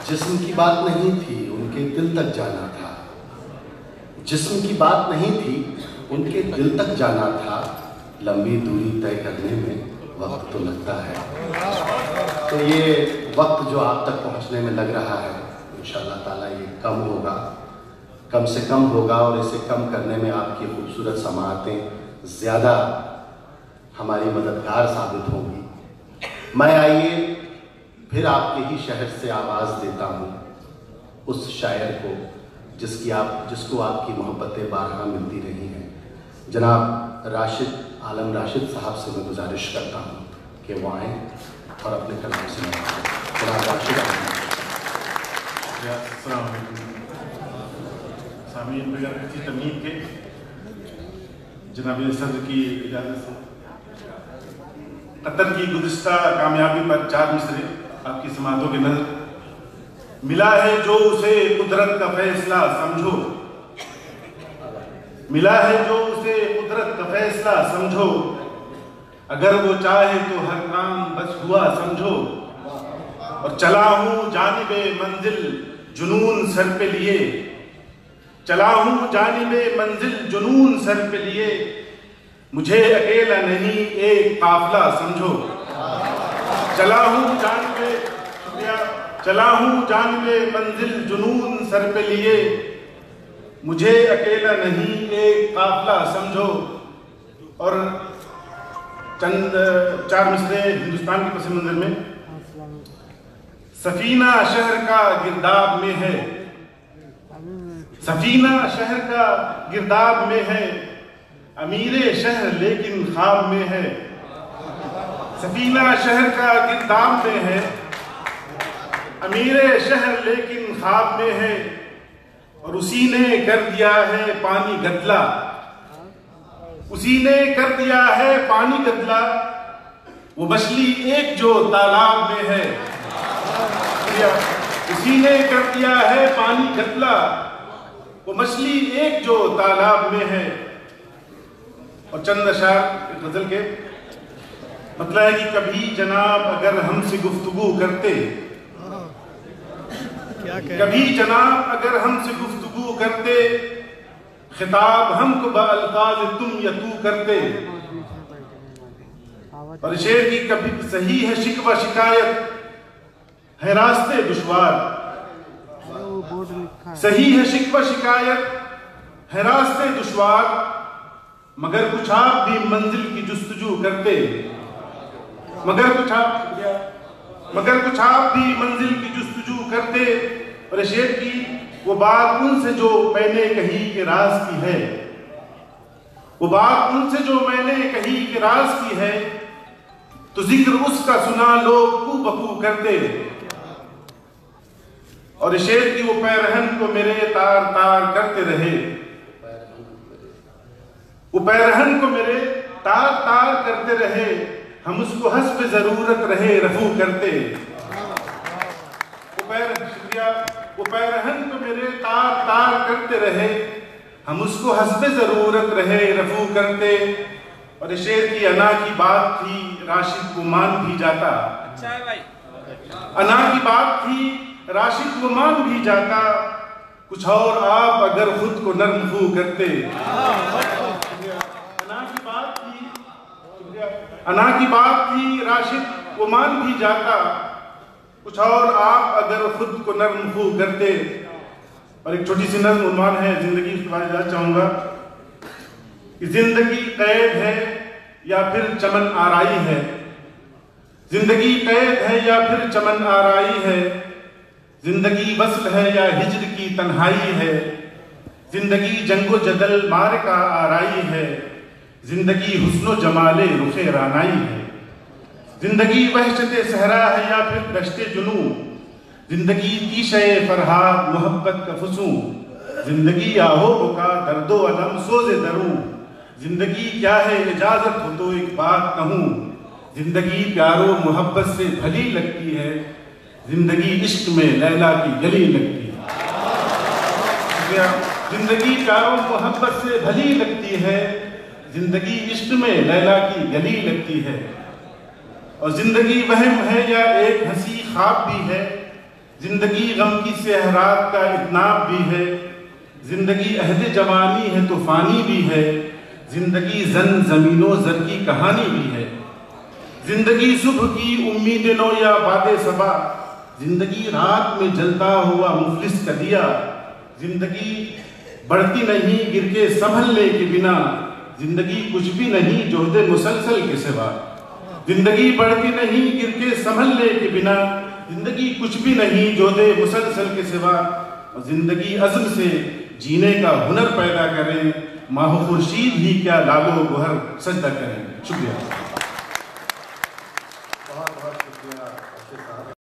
जिस्म की बात नहीं थी, उनके दिल तक जाना था। जिस्म की बात नहीं थी, उनके दिल तक जाना था। लंबी दूरी तय करने में वक्त तो लगता है। तो ये वक्त जो आप तक पहुंचने में लग रहा है, इंशाअल्लाह ताला ये कम से कम होगा और इसे कम करने में आपकी खूबसूरत समाअतें ज़्यादा हमारी मददगार साबित होंगी। मैं आइए फिर आपके ही शहर से आवाज़ देता हूँ उस शायर को जिसको आपकी मोहब्बतें बारहा मिलती रही हैं। जनाब आलम राशिद साहब से मैं गुजारिश करता हूँ कि वो आएँ और अपने कलाम से जनाब राशिद सामीन बगैर किसी तमीज़ के जनाब सदर की इजाज़त से कतर की गुज़िश्ता कामयाबी पर 4 मिसरे आपकी समातों के नजर। मिला है जो उसे कुदरत का फैसला समझो, मिला है जो उसे कुदरत का फैसला समझो, अगर वो चाहे तो हर काम बस हुआ समझो। और चला हूँ जानिबे मंजिल जुनून सर पे लिए, चला हूँ जानिबे मंजिल जुनून सर पे लिए, मुझे अकेला नहीं एक काफिला समझो। चला हूँ जानिबे मंजिल जुनून सर पे लिए, मुझे अकेला नहीं एक काफिला समझो। और चंद 4 मिसरे हिंदुस्तान के पस मंजर में। सफीना शहर का गिरदाब में है, सफीना शहर का गिरदाब में है, अमीरे शहर लेकिन ख्वाब में है। सफीना शहर का गिरदाब में है, अमीरे शहर लेकिन ख्वाब में है। और उसी ने कर दिया है पानी गदला, उसी ने कर दिया है पानी गदला, वो मछली एक जो तालाब में है। उसी ने कर दिया है पानी गदला, वो मछली एक जो तालाब में है। और चंद अशार गजल के मतलब है कि कभी जनाब अगर हमसे गुफ्तगू करते, कभी जनाब अगर हमसे गुफ्तगू करते, खिताब हमको बअल्फाज़ तुम या तू करते। और शेर की कभी सही है शिकवा शिकायत है रास्ते दुश्वार, सही है शिकवा शिकायत है रास्ते दुश्वार, मगर कुछ आप भी मंजिल की जुस्तजू करते, मगर कुछ आप भी मंजिल की जुस्तजू करते। और शेर की वो बात उनसे जो मैंने कही के राज की है, वो बात उनसे जो मैंने कही के राज की है, तो जिक्र उसका सुना लोग कू बकू करते। और शेर की वो पैरहन को मेरे तार तार करते रहे, वो पैरहन को मेरे तार तार करते रहे, हम उसको हस्ब जरूरत रहे रफू करते। वो पैरहन को मेरे तार तार करते रहे, हम उसको हस्ब जरूरत रहे रफू करते। और शेर की अना की बात थी राशिद को मान भी जाता, अच्छा है भाई। अना की बात थी राशिद को मान भी जाता, कुछ और आप अगर खुद को नर्म खू करते। अना की बात थी राशिद को मान भी जाता, कुछ और आप अगर खुद को नर्म खू करते। और एक छोटी सी नज़्म उन्वान है जिंदगी, उसके बारे में चाहूंगा कि जिंदगी कैद है या फिर चमन आराई है, जिंदगी कैद है या फिर चमन आराई है, जिंदगी वस्ल है या हिज्र की तन्हाई है, जिंदगी जंगो जदल मार का आराई है, जिंदगी हुस्नो जमाले रुखे रानाई है, जिंदगी वहशते सहरा है या फिर दश्ते जुनू, जिंदगी तीशे फरहाद मोहब्बत का फुसू, जिंदगी आहो बुका दर्दो अलम सोजे दरू, जिंदगी क्या है इजाजत हो तो एक बात कहूँ, जिंदगी प्यारो मोहब्बत से भली लगती है, जिंदगी इश्क में लैला की गली लगती है। जिंदगी प्यारो मोहब्बत से भली लगती है, जिंदगी इश्क में लैला की गली लगती है। और जिंदगी वहम है या एक हंसी ख्वाब भी है, जिंदगी गम की सेहरात का इतनाब भी है, जिंदगी अहद जवानी है तूफानी भी है, जिंदगी जन जमीनो जर की कहानी भी है। जिंदगी सुबह की उम्मीद नो या बादे सबा, जिंदगी रात में जलता हुआ मुफलिस का दिया। जिंदगी बढ़ती नहीं गिर के संभलने के बिना, जिंदगी कुछ भी नहीं जोहदे मुसलसल के सिवा। जिंदगी बढ़ती नहीं गिर के संभलने के बिना, जिंदगी कुछ भी नहीं जोहदे मुसलसल के सिवा। और जिंदगी अज़्म से जीने का हुनर पैदा करें, माहो खुर्शीद ही क्या लालो गोहर सजदा करें। शुक्रिया।